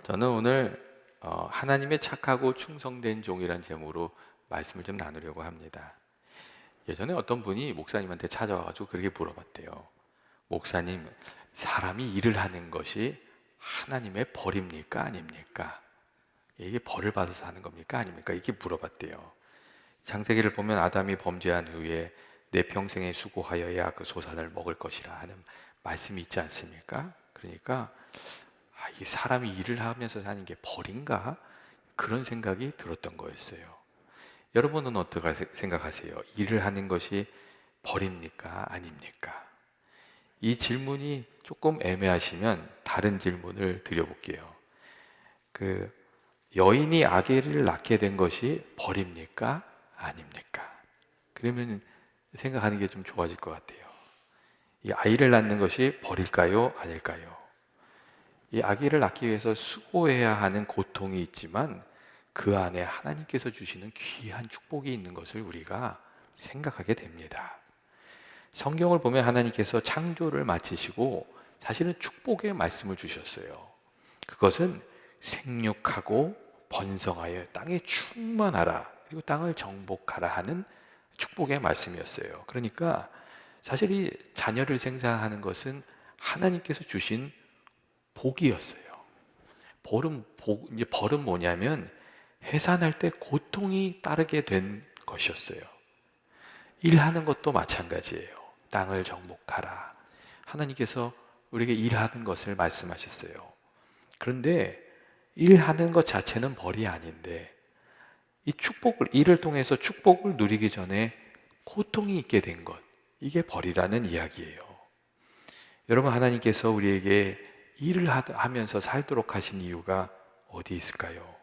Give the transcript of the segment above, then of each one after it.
저는 오늘 하나님의 착하고 충성된 종이란 제목으로 말씀을 좀 나누려고 합니다. 예전에 어떤 분이 목사님한테 찾아와가지고 그렇게 물어봤대요. 목사님, 사람이 일을 하는 것이 하나님의 벌입니까? 아닙니까? 이게 벌을 받아서 하는 겁니까? 아닙니까? 이렇게 물어봤대요. 창세기를 보면 아담이 범죄한 후에 내 평생에 수고하여야 그 소산을 먹을 것이라 하는 말씀이 있지 않습니까? 그러니까 이 사람이 일을 하면서 사는 게 벌인가? 그런 생각이 들었던 거였어요. 여러분은 어떻게 생각하세요? 일을 하는 것이 벌입니까? 아닙니까? 이 질문이 조금 애매하시면 다른 질문을 드려볼게요. 그 여인이 아기를 낳게 된 것이 벌입니까? 아닙니까? 그러면 생각하는 게 좀 좋아질 것 같아요. 이 아이를 낳는 것이 벌일까요? 아닐까요? 이 아기를 낳기 위해서 수고해야 하는 고통이 있지만 그 안에 하나님께서 주시는 귀한 축복이 있는 것을 우리가 생각하게 됩니다. 성경을 보면 하나님께서 창조를 마치시고 사실은 축복의 말씀을 주셨어요. 그것은 생육하고 번성하여 땅에 충만하라, 그리고 땅을 정복하라 하는 축복의 말씀이었어요. 그러니까 사실 이 자녀를 생산하는 것은 하나님께서 주신 복이었어요. 벌은 뭐냐면 해산할 때 고통이 따르게 된 것이었어요. 일하는 것도 마찬가지예요. 땅을 정복하라. 하나님께서 우리에게 일하는 것을 말씀하셨어요. 그런데 일하는 것 자체는 벌이 아닌데 일을 통해서 축복을 누리기 전에 고통이 있게 된 것, 이게 벌이라는 이야기예요. 여러분, 하나님께서 우리에게 일을 하면서 살도록 하신 이유가 어디 있을까요?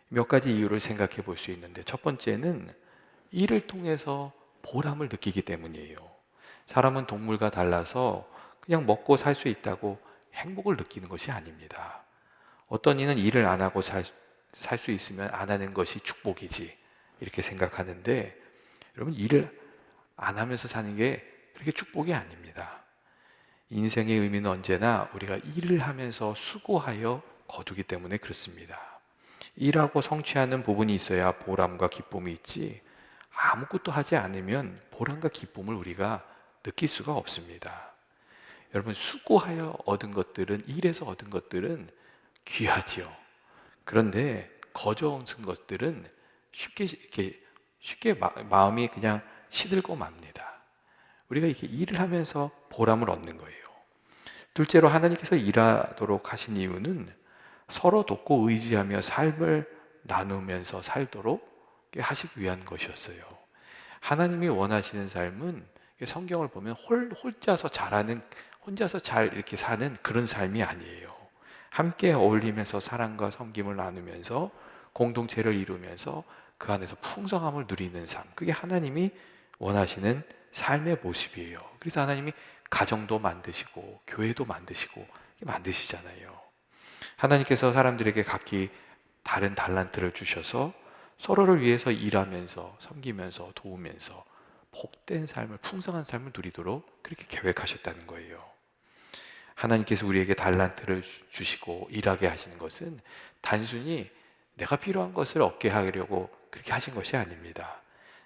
몇 가지 이유를 생각해 볼 수 있는데, 첫 번째는 일을 통해서 보람을 느끼기 때문이에요. 사람은 동물과 달라서 그냥 먹고 살 수 있다고 행복을 느끼는 것이 아닙니다. 어떤 이는 일을 안 하고 살 수 있으면 안 하는 것이 축복이지, 이렇게 생각하는데, 여러분, 일을 안 하면서 사는 게 그렇게 축복이 아닙니다. 인생의 의미는 언제나 우리가 일을 하면서 수고하여 거두기 때문에 그렇습니다. 일하고 성취하는 부분이 있어야 보람과 기쁨이 있지, 아무것도 하지 않으면 보람과 기쁨을 우리가 느낄 수가 없습니다. 여러분, 수고하여 얻은 것들은, 일에서 얻은 것들은 귀하지요. 그런데 거저없는 것들은 쉽게 마음이 그냥 시들고 맙니다. 우리가 이렇게 일을 하면서 보람을 얻는 거예요. 둘째로, 하나님께서 일하도록 하신 이유는 서로 돕고 의지하며 삶을 나누면서 살도록 하시기 위한 것이었어요. 하나님이 원하시는 삶은 성경을 보면 혼자서 잘 이렇게 사는 그런 삶이 아니에요. 함께 어울리면서 사랑과 섬김을 나누면서 공동체를 이루면서 그 안에서 풍성함을 누리는 삶, 그게 하나님이 원하시는 삶의 모습이에요. 그래서 하나님이 가정도 만드시고 교회도 만드시잖아요. 하나님께서 사람들에게 각기 다른 달란트를 주셔서 서로를 위해서 일하면서 섬기면서 도우면서 복된 삶을, 풍성한 삶을 누리도록 그렇게 계획하셨다는 거예요. 하나님께서 우리에게 달란트를 주시고 일하게 하시는 것은 단순히 내가 필요한 것을 얻게 하려고 그렇게 하신 것이 아닙니다.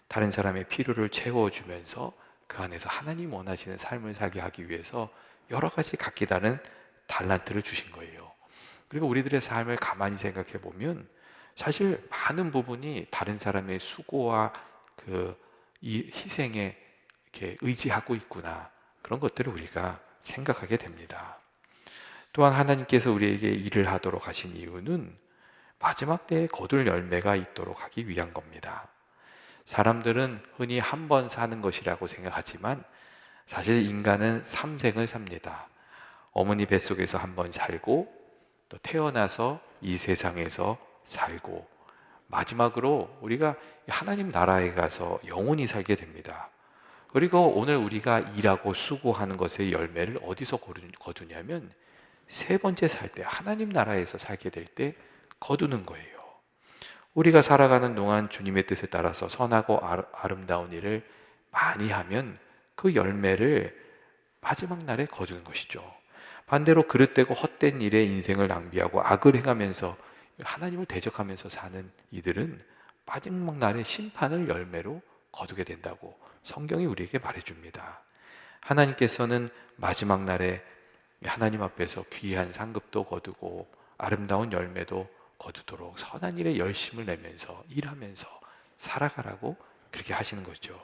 다른 사람의 필요를 채워주면서 그 안에서 하나님 원하시는 삶을 살게 하기 위해서 여러 가지 각기 다른 달란트를 주신 거예요. 그리고 우리들의 삶을 가만히 생각해 보면 사실 많은 부분이 다른 사람의 수고와 이 희생에 이렇게 의지하고 있구나, 그런 것들을 우리가 생각하게 됩니다. 또한 하나님께서 우리에게 일을 하도록 하신 이유는 마지막 때에 거둘 열매가 있도록 하기 위한 겁니다. 사람들은 흔히 한 번 사는 것이라고 생각하지만 사실 인간은 3생을 삽니다. 어머니 뱃속에서 한 번 살고, 또 태어나서 이 세상에서 살고, 마지막으로 우리가 하나님 나라에 가서 영원히 살게 됩니다. 그리고 오늘 우리가 일하고 수고하는 것의 열매를 어디서 거두냐면 세 번째 살 때, 하나님 나라에서 살게 될 때 거두는 거예요. 우리가 살아가는 동안 주님의 뜻에 따라서 선하고 아름다운 일을 많이 하면 그 열매를 마지막 날에 거두는 것이죠. 반대로 그릇되고 헛된 일에 인생을 낭비하고 악을 행하면서 하나님을 대적하면서 사는 이들은 마지막 날의 심판을 열매로 거두게 된다고 성경이 우리에게 말해줍니다. 하나님께서는 마지막 날에 하나님 앞에서 귀한 상급도 거두고 아름다운 열매도 거두도록 선한 일에 열심을 내면서 일하면서 살아가라고 그렇게 하시는 거죠.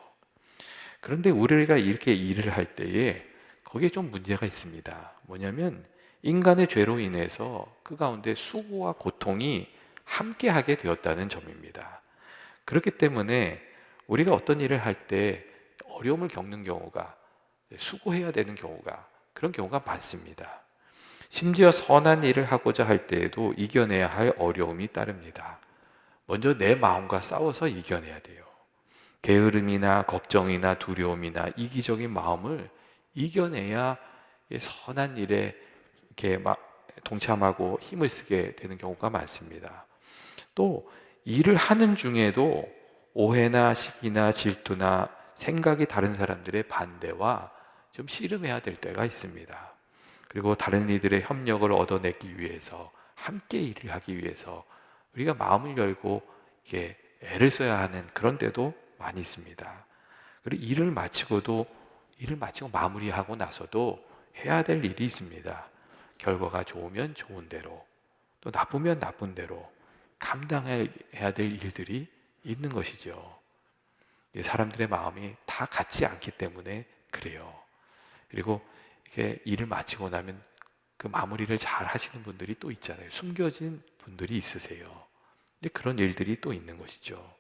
그런데 우리가 이렇게 일을 할 때에 거기에 좀 문제가 있습니다. 뭐냐면 인간의 죄로 인해서 그 가운데 수고와 고통이 함께하게 되었다는 점입니다. 그렇기 때문에 우리가 어떤 일을 할 때 어려움을 겪는 경우가, 수고해야 되는 경우가, 그런 경우가 많습니다. 심지어 선한 일을 하고자 할 때에도 이겨내야 할 어려움이 따릅니다. 먼저 내 마음과 싸워서 이겨내야 돼요. 게으름이나 걱정이나 두려움이나 이기적인 마음을 이겨내야 선한 일에 이렇게 막 동참하고 힘을 쓰게 되는 경우가 많습니다. 또 일을 하는 중에도 오해나 시기나 질투나 생각이 다른 사람들의 반대와 좀 씨름해야 될 때가 있습니다. 그리고 다른 이들의 협력을 얻어내기 위해서 함께 일을 하기 위해서 우리가 마음을 열고 이렇게 애를 써야 하는 그런 때도 많이 있습니다. 그리고 일을 마치고 마무리하고 나서도 해야 될 일이 있습니다. 결과가 좋으면 좋은 대로, 또 나쁘면 나쁜 대로 감당해야 될 일들이 있는 것이죠. 사람들의 마음이 다 같지 않기 때문에 그래요. 그리고 이렇게 일을 마치고 나면 그 마무리를 잘 하시는 분들이 또 있잖아요. 숨겨진 분들이 있으세요. 근데 그런 일들이 또 있는 것이죠.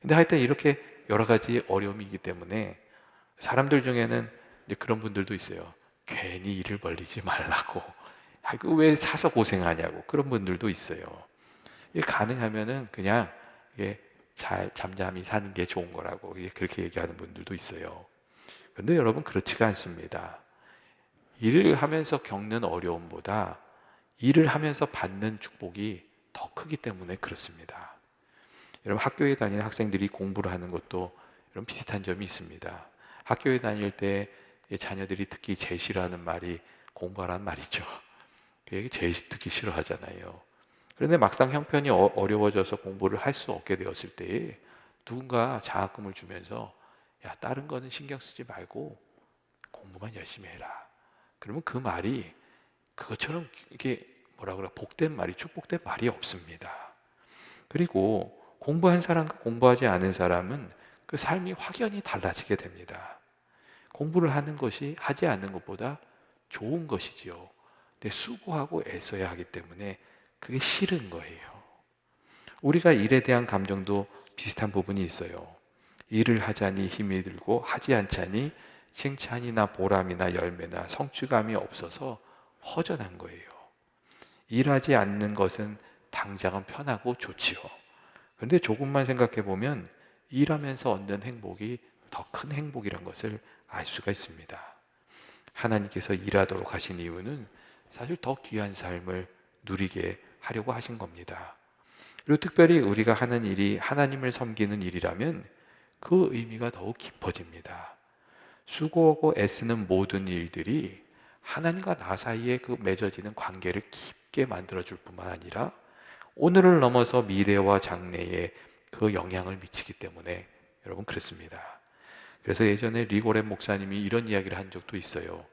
근데 하여튼 이렇게 여러 가지 어려움이 있기 때문에 사람들 중에는 이제 그런 분들도 있어요. 괜히 일을 벌리지 말라고. 아이고, 왜 사서 고생하냐고. 그런 분들도 있어요. 이게 가능하면은 그냥 이게 잘 잠잠히 사는 게 좋은 거라고 그렇게 얘기하는 분들도 있어요. 그런데 여러분, 그렇지가 않습니다. 일을 하면서 겪는 어려움보다 일을 하면서 받는 축복이 더 크기 때문에 그렇습니다. 여러분, 학교에 다니는 학생들이 공부를 하는 것도 이런 비슷한 점이 있습니다. 학교에 다닐 때 자녀들이 특히 제일 싫어하는 말이 공부하라는 말이죠. 그게 제일 듣기 싫어하잖아요. 그런데 막상 형편이 어려워져서 공부를 할 수 없게 되었을 때에 누군가 장학금을 주면서 야, 다른 거는 신경 쓰지 말고 공부만 열심히 해라. 그러면 그 말이 그것처럼 이게 뭐라 그래, 복된 말이, 축복된 말이 없습니다. 그리고 공부한 사람과 공부하지 않은 사람은 그 삶이 확연히 달라지게 됩니다. 공부를 하는 것이 하지 않는 것보다 좋은 것이지요. 근데 수고하고 애써야 하기 때문에 그게 싫은 거예요. 우리가 일에 대한 감정도 비슷한 부분이 있어요. 일을 하자니 힘이 들고 하지 않자니 칭찬이나 보람이나 열매나 성취감이 없어서 허전한 거예요. 일하지 않는 것은 당장은 편하고 좋지요. 그런데 조금만 생각해 보면 일하면서 얻는 행복이 더 큰 행복이란 것을 알 수가 있습니다. 하나님께서 일하도록 하신 이유는 사실 더 귀한 삶을 누리게 하려고 하신 겁니다. 그리고 특별히 우리가 하는 일이 하나님을 섬기는 일이라면 그 의미가 더욱 깊어집니다. 수고하고 애쓰는 모든 일들이 하나님과 나 사이에 그 맺어지는 관계를 깊게 만들어줄 뿐만 아니라 오늘을 넘어서 미래와 장래에 그 영향을 미치기 때문에 여러분, 그렇습니다. 그래서 예전에 리고렌 목사님이 이런 이야기를 한 적도 있어요.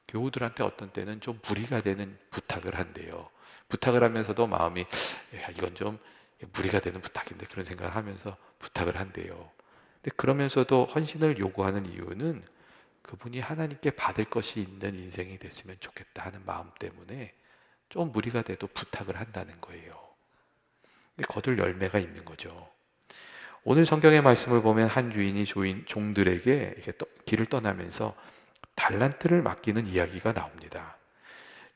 교우들한테 어떤 때는 좀 무리가 되는 부탁을 한대요. 부탁을 하면서도 마음이 야, 이건 좀 무리가 되는 부탁인데 그런 생각을 하면서 부탁을 한대요. 근데 그러면서도 헌신을 요구하는 이유는 그분이 하나님께 받을 것이 있는 인생이 됐으면 좋겠다 하는 마음 때문에 좀 무리가 돼도 부탁을 한다는 거예요. 거둘 열매가 있는 거죠. 오늘 성경의 말씀을 보면 한 주인이 종들에게 이렇게 길을 떠나면서 달란트를 맡기는 이야기가 나옵니다.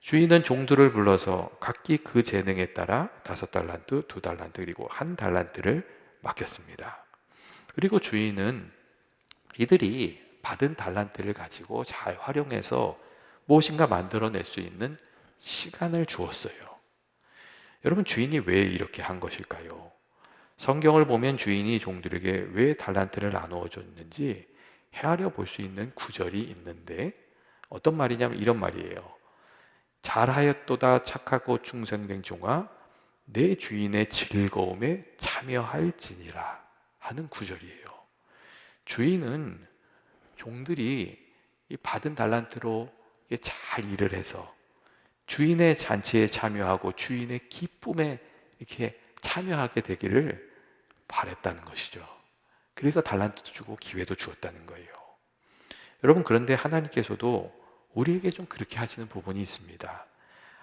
주인은 종들을 불러서 각기 그 재능에 따라 5달란트, 2달란트, 그리고 1달란트를 맡겼습니다. 그리고 주인은 이들이 받은 달란트를 가지고 잘 활용해서 무엇인가 만들어낼 수 있는 시간을 주었어요. 여러분, 주인이 왜 이렇게 한 것일까요? 성경을 보면 주인이 종들에게 왜 달란트를 나누어 줬는지 헤아려 볼 수 있는 구절이 있는데 어떤 말이냐면 이런 말이에요. 잘하였도다 착하고 충성된 종아 내 주인의 즐거움에 참여할지니라 하는 구절이에요. 주인은 종들이 이 받은 달란트로 잘 일을 해서 주인의 잔치에 참여하고 주인의 기쁨에 이렇게 참여하게 되기를 바랬다는 것이죠. 그래서 달란트도 주고 기회도 주었다는 거예요. 여러분, 그런데 하나님께서도 우리에게 좀 그렇게 하시는 부분이 있습니다.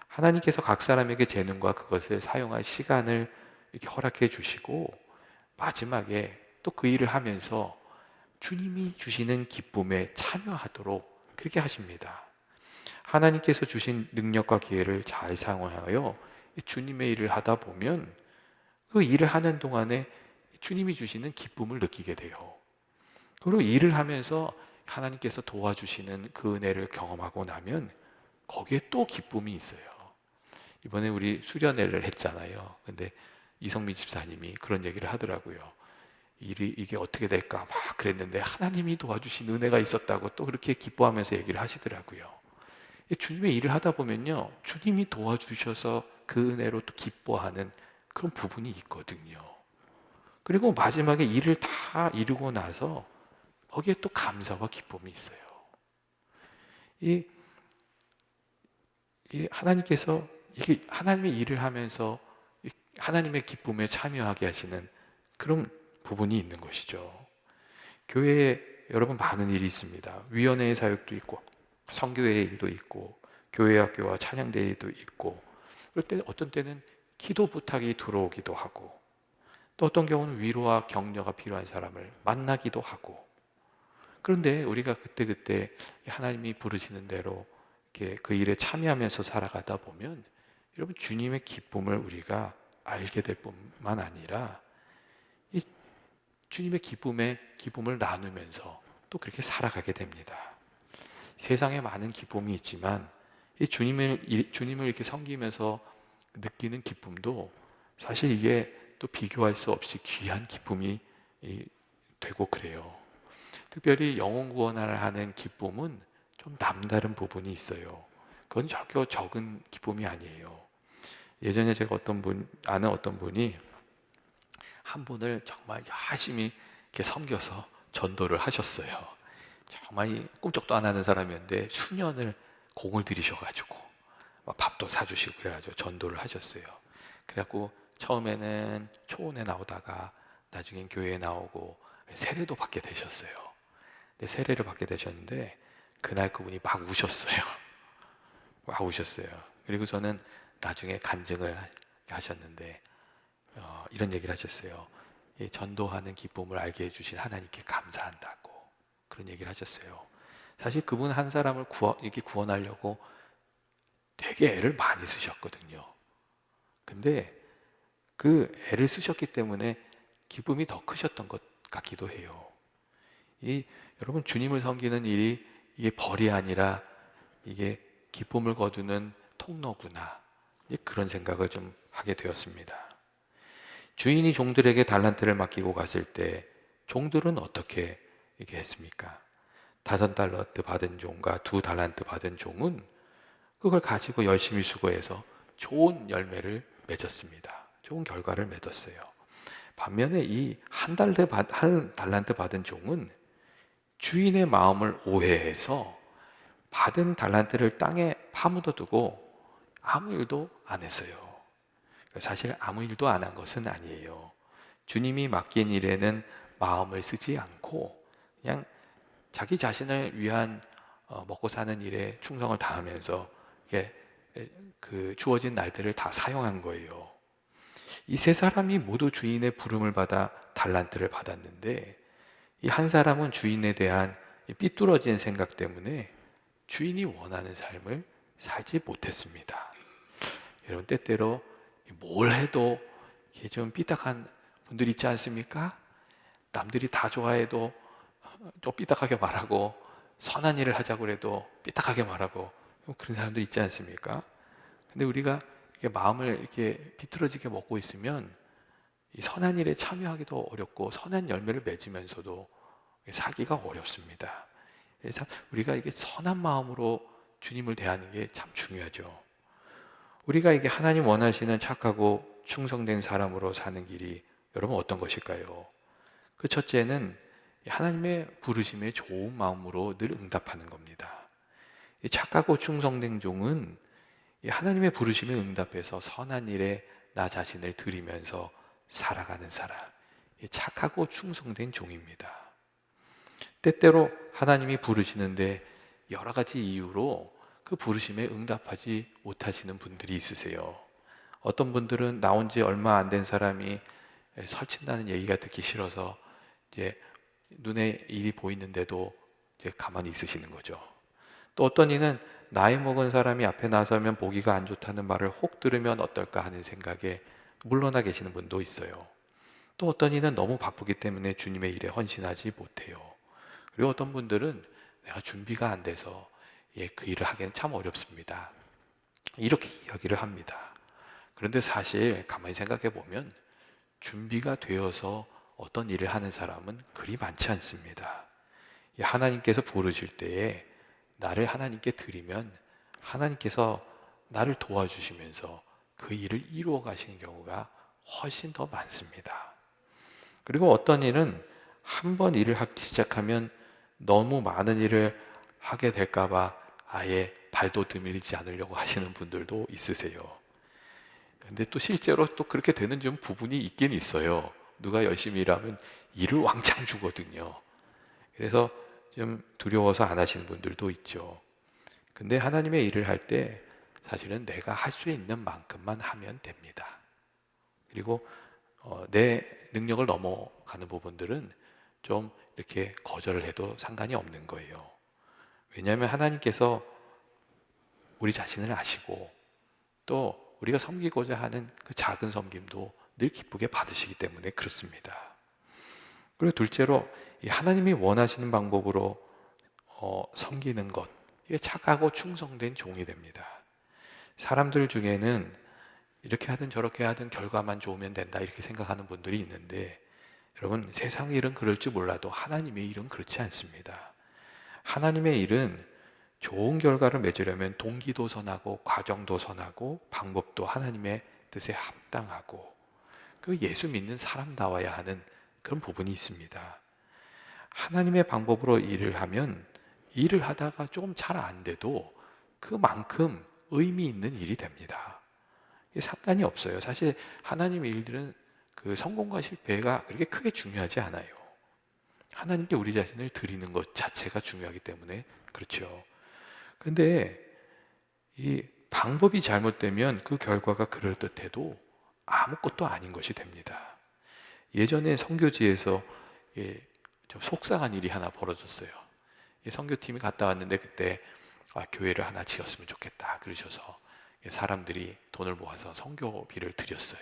하나님께서 각 사람에게 재능과 그것을 사용할 시간을 이렇게 허락해 주시고 마지막에 또 그 일을 하면서 주님이 주시는 기쁨에 참여하도록 그렇게 하십니다. 하나님께서 주신 능력과 기회를 잘 사용하여 주님의 일을 하다 보면 그 일을 하는 동안에 주님이 주시는 기쁨을 느끼게 돼요. 그리고 일을 하면서 하나님께서 도와주시는 그 은혜를 경험하고 나면 거기에 또 기쁨이 있어요. 이번에 우리 수련회를 했잖아요. 근데 이성미 집사님이 그런 얘기를 하더라고요. 이게 어떻게 될까 막 그랬는데 하나님이 도와주신 은혜가 있었다고 또 그렇게 기뻐하면서 얘기를 하시더라고요. 주님의 일을 하다 보면요, 주님이 도와주셔서 그 은혜로 또 기뻐하는 그런 부분이 있거든요. 그리고 마지막에 일을 다 이루고 나서 거기에 또 감사와 기쁨이 있어요. 이 하나님께서 이게 하나님의 일을 하면서 하나님의 기쁨에 참여하게 하시는 그런 부분이 있는 것이죠. 교회에 여러분 많은 일이 있습니다. 위원회의 사역도 있고 선교회의 일도 있고 교회 학교와 찬양대회도 있고 그럴 때 어떤 때는 기도 부탁이 들어오기도 하고 또 어떤 경우는 위로와 격려가 필요한 사람을 만나기도 하고 그런데 우리가 그때그때 하나님이 부르시는 대로 이렇게 그 일에 참여하면서 살아가다 보면 여러분 주님의 기쁨을 우리가 알게 될 뿐만 아니라 이 주님의 기쁨을 나누면서 또 그렇게 살아가게 됩니다. 세상에 많은 기쁨이 있지만 이 주님을 이렇게 섬기면서 느끼는 기쁨도 사실 이게 또 비교할 수 없이 귀한 기쁨이 되고 그래요. 특별히 영혼 구원을 하는 기쁨은 좀 남다른 부분이 있어요. 그건 절대 적은 기쁨이 아니에요. 예전에 제가 아는 어떤 분이 한 분을 정말 열심히 이렇게 섬겨서 전도를 하셨어요. 정말 꿈쩍도 안 하는 사람이었는데 수년을 공을 들이셔가지고 막 밥도 사주시고 그래가지고 전도를 하셨어요. 그래갖고 처음에는 초원에 나오다가 나중엔 교회에 나오고 세례도 받게 되셨어요. 근데 세례를 받게 되셨는데 그날 그분이 막 우셨어요. 막 우셨어요. 그리고 저는 나중에 간증을 하셨는데 이런 얘기를 하셨어요. 전도하는 기쁨을 알게 해주신 하나님께 감사한다고 그런 얘기를 하셨어요. 사실 그분 한 사람을 이렇게 구원하려고 되게 애를 많이 쓰셨거든요. 근데 그 애를 쓰셨기 때문에 기쁨이 더 크셨던 것 같기도 해요. 여러분 주님을 섬기는 일이 이게 벌이 아니라 이게 기쁨을 거두는 통로구나. 그런 생각을 좀 하게 되었습니다. 주인이 종들에게 달란트를 맡기고 갔을 때 종들은 어떻게 이렇게 했습니까? 5달란트 받은 종과 2달란트 받은 종은 그걸 가지고 열심히 수고해서 좋은 열매를 맺었습니다. 좋은 결과를 맺었어요. 반면에 이 한 달란트 받은 종은 주인의 마음을 오해해서 받은 달란트를 땅에 파묻어 두고 아무 일도 안 했어요. 사실 아무 일도 안 한 것은 아니에요. 주님이 맡긴 일에는 마음을 쓰지 않고 그냥 자기 자신을 위한 먹고 사는 일에 충성을 다하면서 그 주어진 날들을 다 사용한 거예요. 이 세 사람이 모두 주인의 부름을 받아 달란트를 받았는데 이 한 사람은 주인에 대한 삐뚤어진 생각 때문에 주인이 원하는 삶을 살지 못했습니다. 여러분 때때로 뭘 해도 이게 좀 삐딱한 분들 있지 않습니까? 남들이 다 좋아해도 또 삐딱하게 말하고 선한 일을 하자고 해도 삐딱하게 말하고 그런 사람들 있지 않습니까? 근데 우리가 이렇게 마음을 이렇게 비틀어지게 먹고 있으면 이 선한 일에 참여하기도 어렵고 선한 열매를 맺으면서도 살기가 어렵습니다. 그래서 우리가 이게 선한 마음으로 주님을 대하는 게 참 중요하죠. 우리가 이게 하나님 원하시는 착하고 충성된 사람으로 사는 길이 여러분 어떤 것일까요? 그 첫째는 하나님의 부르심에 좋은 마음으로 늘 응답하는 겁니다. 이 착하고 충성된 종은 이 하나님의 부르심에 응답해서 선한 일에 나 자신을 드리면서 살아가는 사람, 이 착하고 충성된 종입니다. 때때로 하나님이 부르시는데 여러 가지 이유로 그 부르심에 응답하지 못하시는 분들이 있으세요. 어떤 분들은 나온 지 얼마 안 된 사람이 설친다는 얘기가 듣기 싫어서 이제 눈에 일이 보이는데도 이제 가만히 있으시는 거죠. 또 어떤 이는 나이 먹은 사람이 앞에 나서면 보기가 안 좋다는 말을 혹 들으면 어떨까 하는 생각에 물러나 계시는 분도 있어요. 또 어떤 이는 너무 바쁘기 때문에 주님의 일에 헌신하지 못해요. 그리고 어떤 분들은 내가 준비가 안 돼서 그 일을 하기는 참 어렵습니다. 이렇게 이야기를 합니다. 그런데 사실 가만히 생각해 보면 준비가 되어서 어떤 일을 하는 사람은 그리 많지 않습니다. 하나님께서 부르실 때에 나를 하나님께 드리면 하나님께서 나를 도와주시면서 그 일을 이루어 가시는 경우가 훨씬 더 많습니다. 그리고 어떤 일은 한 번 일을 하기 시작하면 너무 많은 일을 하게 될까봐 아예 발도 드밀지 않으려고 하시는 분들도 있으세요. 근데 또 실제로 또 그렇게 되는 좀 부분이 있긴 있어요. 누가 열심히 일하면 일을 왕창 주거든요. 그래서 좀 두려워서 안 하시는 분들도 있죠. 근데 하나님의 일을 할 때 사실은 내가 할 수 있는 만큼만 하면 됩니다. 그리고 내 능력을 넘어가는 부분들은 좀 이렇게 거절을 해도 상관이 없는 거예요. 왜냐하면 하나님께서 우리 자신을 아시고 또 우리가 섬기고자 하는 그 작은 섬김도 늘 기쁘게 받으시기 때문에 그렇습니다. 그리고 둘째로 이 하나님이 원하시는 방법으로 섬기는 것, 이게 착하고 충성된 종이 됩니다. 사람들 중에는 이렇게 하든 저렇게 하든 결과만 좋으면 된다 이렇게 생각하는 분들이 있는데 여러분 세상 일은 그럴지 몰라도 하나님의 일은 그렇지 않습니다. 하나님의 일은 좋은 결과를 맺으려면 동기도 선하고 과정도 선하고 방법도 하나님의 뜻에 합당하고 그 예수 믿는 사람다워야 하는 그런 부분이 있습니다. 하나님의 방법으로 일을 하면 일을 하다가 조금 잘 안 돼도 그만큼 의미 있는 일이 됩니다. 상관이 없어요. 사실 하나님의 일들은 그 성공과 실패가 그렇게 크게 중요하지 않아요. 하나님께 우리 자신을 드리는 것 자체가 중요하기 때문에 그렇죠. 그런데 이 방법이 잘못되면 그 결과가 그럴듯해도 아무것도 아닌 것이 됩니다. 예전에 선교지에서 좀 속상한 일이 하나 벌어졌어요. 선교팀이 갔다 왔는데 그때 교회를 하나 지었으면 좋겠다 그러셔서 사람들이 돈을 모아서 선교비를 드렸어요.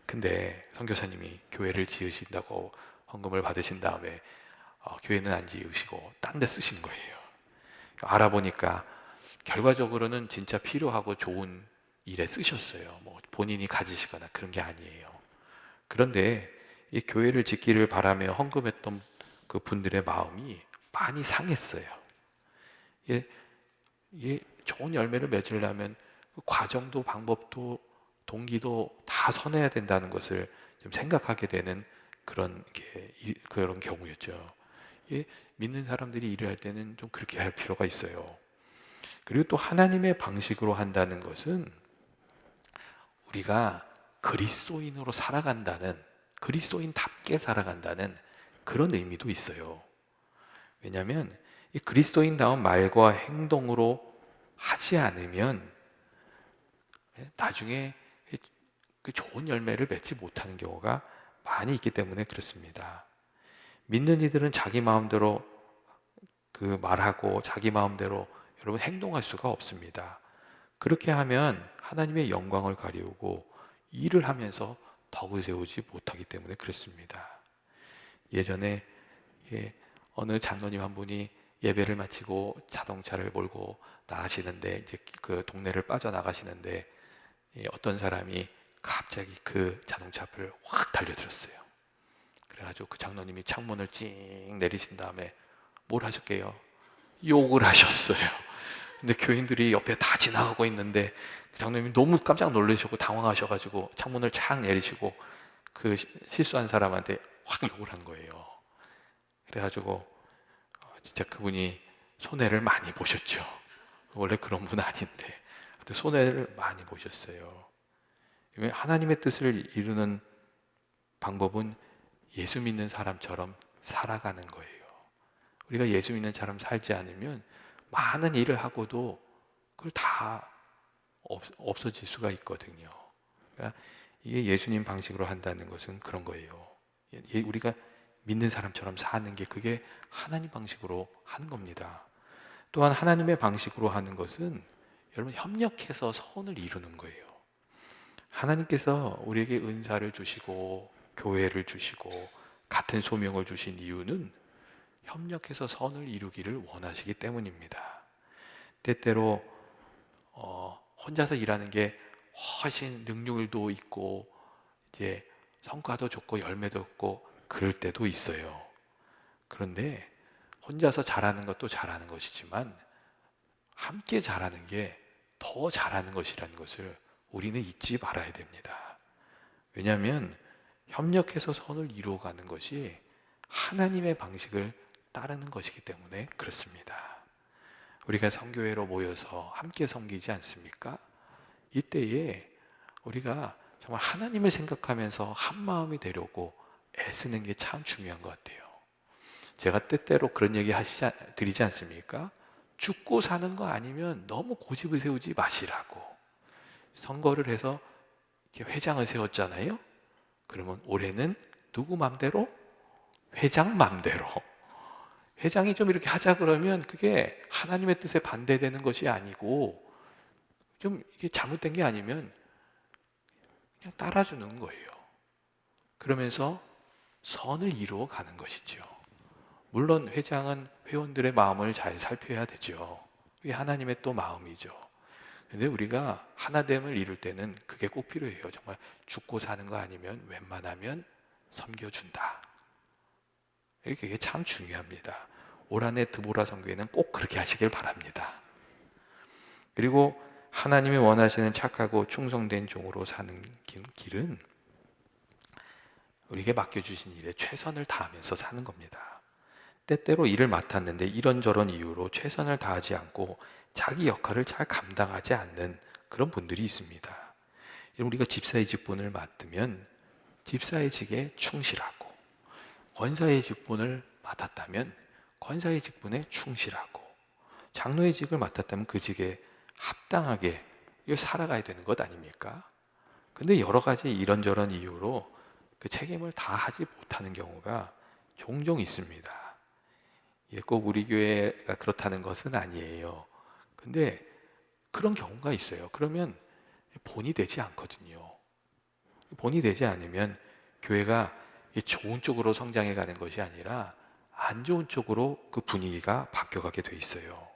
근데 선교사님이 교회를 지으신다고 헌금을 받으신 다음에 교회는 안 지으시고 딴 데 쓰신 거예요. 알아보니까 결과적으로는 진짜 필요하고 좋은 일에 쓰셨어요. 뭐 본인이 가지시거나 그런 게 아니에요. 그런데 이 교회를 짓기를 바라며 헌금했던 그 분들의 마음이 많이 상했어요. 이게 좋은 열매를 맺으려면 그 과정도 방법도 동기도 다 선해야 된다는 것을 좀 생각하게 되는 그런 경우였죠. 믿는 사람들이 일을 할 때는 좀 그렇게 할 필요가 있어요. 그리고 또 하나님의 방식으로 한다는 것은 우리가 그리스도인으로 살아간다는, 그리스도인답게 살아간다는 그런 의미도 있어요. 왜냐하면 이 그리스도인다운 말과 행동으로 하지 않으면 나중에 그 좋은 열매를 맺지 못하는 경우가 많이 있기 때문에 그렇습니다. 믿는 이들은 자기 마음대로 그 말하고 자기 마음대로 여러분 행동할 수가 없습니다. 그렇게 하면 하나님의 영광을 가리우고 일을 하면서 덕을 세우지 못하기 때문에 그렇습니다. 예전에 어느 장로님 한 분이 예배를 마치고 자동차를 몰고 나가시는데 이제 그 동네를 빠져나가시는데 어떤 사람이 갑자기 그 자동차 앞을 확 달려들었어요. 그래가지고 그 장로님이 창문을 찡 내리신 다음에 뭘 하셨게요? 욕을 하셨어요. 근데 교인들이 옆에 다 지나가고 있는데 장로님이 너무 깜짝 놀라시고 당황하셔가지고 창문을 착 내리시고 그 실수한 사람한테 확 욕을 한 거예요. 그래가지고 진짜 그분이 손해를 많이 보셨죠. 원래 그런 분 아닌데 손해를 많이 보셨어요. 하나님의 뜻을 이루는 방법은 예수 믿는 사람처럼 살아가는 거예요. 우리가 예수 믿는 사람 살지 않으면 많은 일을 하고도 그걸 다 없어질 수가 있거든요. 그러니까 이게 예수님 방식으로 한다는 것은 그런 거예요. 우리가 믿는 사람처럼 사는 게 그게 하나님 방식으로 하는 겁니다. 또한 하나님의 방식으로 하는 것은 여러분 협력해서 선을 이루는 거예요. 하나님께서 우리에게 은사를 주시고 교회를 주시고 같은 소명을 주신 이유는 협력해서 선을 이루기를 원하시기 때문입니다. 때때로 혼자서 일하는 게 훨씬 능률도 있고 이제 성과도 좋고 열매도 없고 그럴 때도 있어요. 그런데 혼자서 잘하는 것도 잘하는 것이지만 함께 잘하는 게 더 잘하는 것이라는 것을 우리는 잊지 말아야 됩니다. 왜냐하면 협력해서 선을 이루어가는 것이 하나님의 방식을 따르는 것이기 때문에 그렇습니다. 우리가 성교회로 모여서 함께 섬기지 않습니까? 이때에 우리가 정말 하나님을 생각하면서 한 마음이 되려고 애쓰는 게 참 중요한 것 같아요. 제가 때때로 그런 얘기 드리지 않습니까? 죽고 사는 거 아니면 너무 고집을 세우지 마시라고. 선거를 해서 이렇게 회장을 세웠잖아요. 그러면 올해는 누구 맘대로? 회장 맘대로. 회장이 좀 이렇게 하자 그러면 그게 하나님의 뜻에 반대되는 것이 아니고 좀 이게 잘못된 게 아니면 그냥 따라주는 거예요. 그러면서 선을 이루어 가는 것이죠. 물론 회장은 회원들의 마음을 잘 살펴야 되죠. 그게 하나님의 또 마음이죠. 근데 우리가 하나됨을 이룰 때는 그게 꼭 필요해요. 정말 죽고 사는 거 아니면 웬만하면 섬겨준다. 이게 참 중요합니다. 올 한해 드보라 선교회는 꼭 그렇게 하시길 바랍니다. 그리고 하나님이 원하시는 착하고 충성된 종으로 사는 길은 우리에게 맡겨주신 일에 최선을 다하면서 사는 겁니다. 때때로 일을 맡았는데 이런저런 이유로 최선을 다하지 않고 자기 역할을 잘 감당하지 않는 그런 분들이 있습니다. 우리가 집사의 직분을 맡으면 집사의 직에 충실하고, 권사의 직분을 맡았다면 권사의 직분에 충실하고, 장로의 직을 맡았다면 그 직에 합당하게 살아가야 되는 것 아닙니까? 근데 여러 가지 이런저런 이유로 그 책임을 다 하지 못하는 경우가 종종 있습니다. 꼭 우리 교회가 그렇다는 것은 아니에요. 근데 그런 경우가 있어요. 그러면 본이 되지 않거든요. 본이 되지 않으면 교회가 좋은 쪽으로 성장해 가는 것이 아니라 안 좋은 쪽으로 그 분위기가 바뀌어가게 돼 있어요.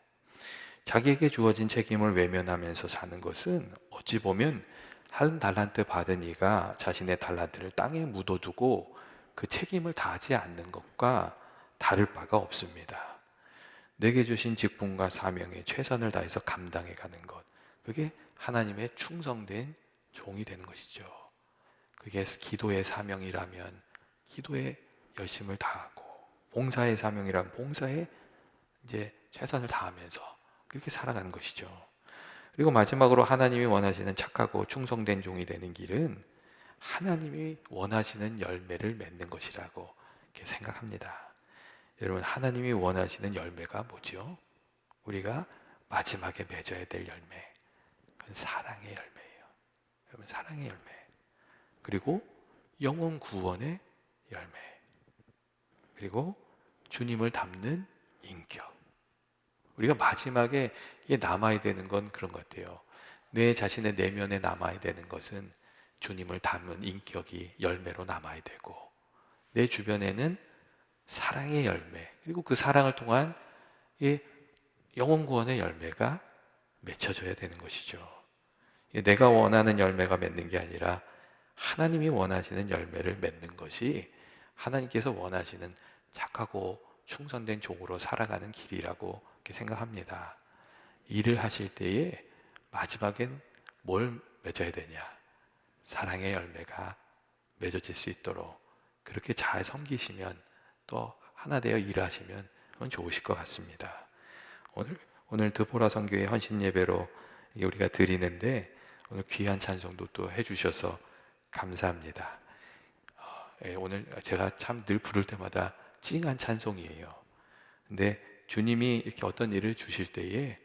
자기에게 주어진 책임을 외면하면서 사는 것은 어찌 보면 한 달란트 받은 이가 자신의 달란트를 땅에 묻어두고 그 책임을 다하지 않는 것과 다를 바가 없습니다. 내게 주신 직분과 사명에 최선을 다해서 감당해 가는 것, 그게 하나님의 충성된 종이 되는 것이죠. 그게 기도의 사명이라면 기도에 열심을 다하고, 봉사의 사명이라면 봉사에 이제 최선을 다하면서 그렇게 살아가는 것이죠. 그리고 마지막으로 하나님이 원하시는 착하고 충성된 종이 되는 길은 하나님이 원하시는 열매를 맺는 것이라고 이렇게 생각합니다. 여러분, 하나님이 원하시는 열매가 뭐죠? 우리가 마지막에 맺어야 될 열매, 그건 사랑의 열매예요. 여러분, 사랑의 열매, 그리고 영혼 구원의 열매, 그리고 주님을 닮는 인격. 우리가 마지막에 이게 남아야 되는 건 그런 것 같아요. 내 자신의 내면에 남아야 되는 것은 주님을 닮은 인격이 열매로 남아야 되고, 내 주변에는 사랑의 열매, 그리고 그 사랑을 통한 이 영혼 구원의 열매가 맺혀져야 되는 것이죠. 내가 원하는 열매가 맺는 게 아니라 하나님이 원하시는 열매를 맺는 것이 하나님께서 원하시는 착하고 충성된 종으로 살아가는 길이라고 이렇게 생각합니다. 일을 하실 때에 마지막엔 뭘 맺어야 되냐? 사랑의 열매가 맺어질 수 있도록 그렇게 잘 섬기시면, 또 하나 되어 일하시면 그건 좋으실 것 같습니다. 오늘 드보라 선교회 헌신 예배로 우리가 드리는데, 오늘 귀한 찬송도 또 해주셔서 감사합니다. 오늘 제가 참 늘 부를 때마다 찡한 찬송이에요. 근데 주님이 이렇게 어떤 일을 주실 때에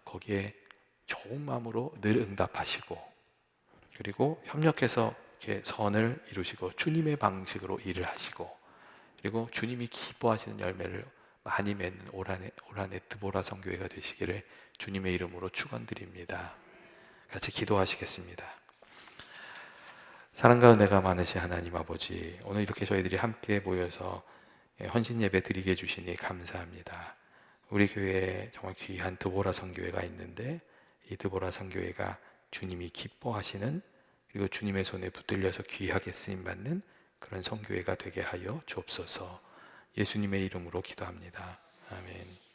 거기에 좋은 마음으로 늘 응답하시고, 그리고 협력해서 이렇게 선을 이루시고 주님의 방식으로 일을 하시고, 그리고 주님이 기뻐하시는 열매를 많이 맺는 올 한해 드보라 선교회가 되시기를 주님의 이름으로 축원드립니다. 같이 기도하시겠습니다. 사랑과 은혜가 많으신 하나님 아버지, 오늘 이렇게 저희들이 함께 모여서 헌신 예배 드리게 해주시니 감사합니다. 우리 교회에 정말 귀한 드보라 선교회가 있는데, 이 드보라 선교회가 주님이 기뻐하시는, 그리고 주님의 손에 붙들려서 귀하게 쓰임받는 그런 선교회가 되게 하여 주옵소서. 예수님의 이름으로 기도합니다. 아멘.